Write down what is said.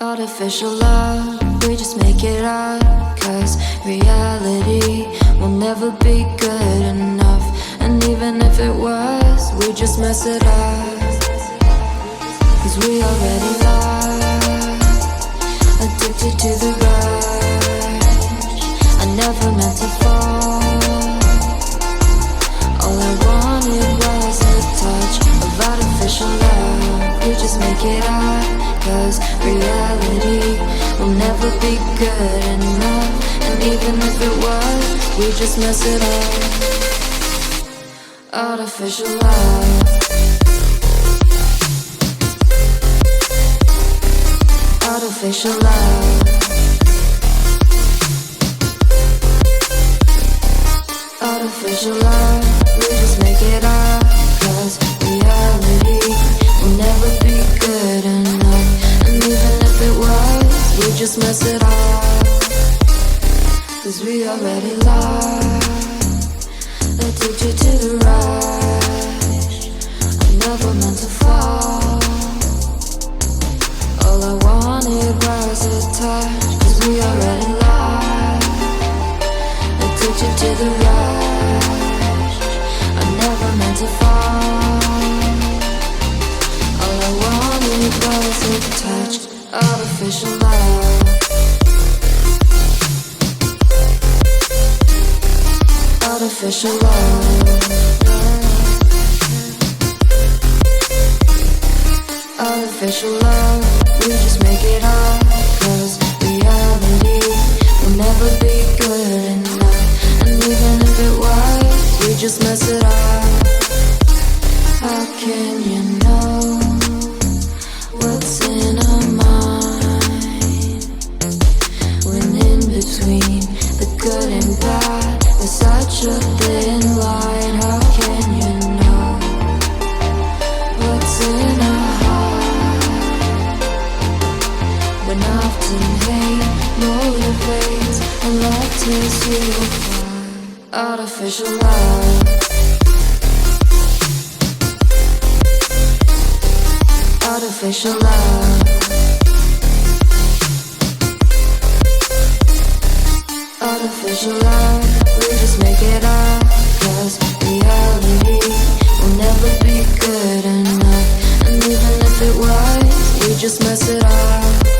Artificial love, we just make it up. Cause reality will never be good enough. And even if it was, we just mess it up. Cause we already lost, addicted to the rush. I never meant to fall. All I wanted was a touch of artificial love. We just make it up. Cause reality will never be good enough. And even if it was, we just mess it up. Artificial love. Artificial love. Artificial love. We just make it up. Cause reality will never be good enough. And even if it was, we just mess it up. Cause we already lost, addicted to the rush. I never meant to fall. All I wanted was a touch. Cause we already lost, addicted to the rush. I never meant to fall. All I wanted was a touch. Artificial love. Artificial love. Artificial love. We just make it up. Cause reality will never be good enough. And even if it was, we just mess it up. How can you know what's in our mind when in between the good and bad there's such a thin line? How can you know what's in our heart when often hate motivates and love tears you apart? Artificial love. Artificial love. Artificial love. We just make it up. Cause reality will never be good enough. And even if it was, we just mess it up.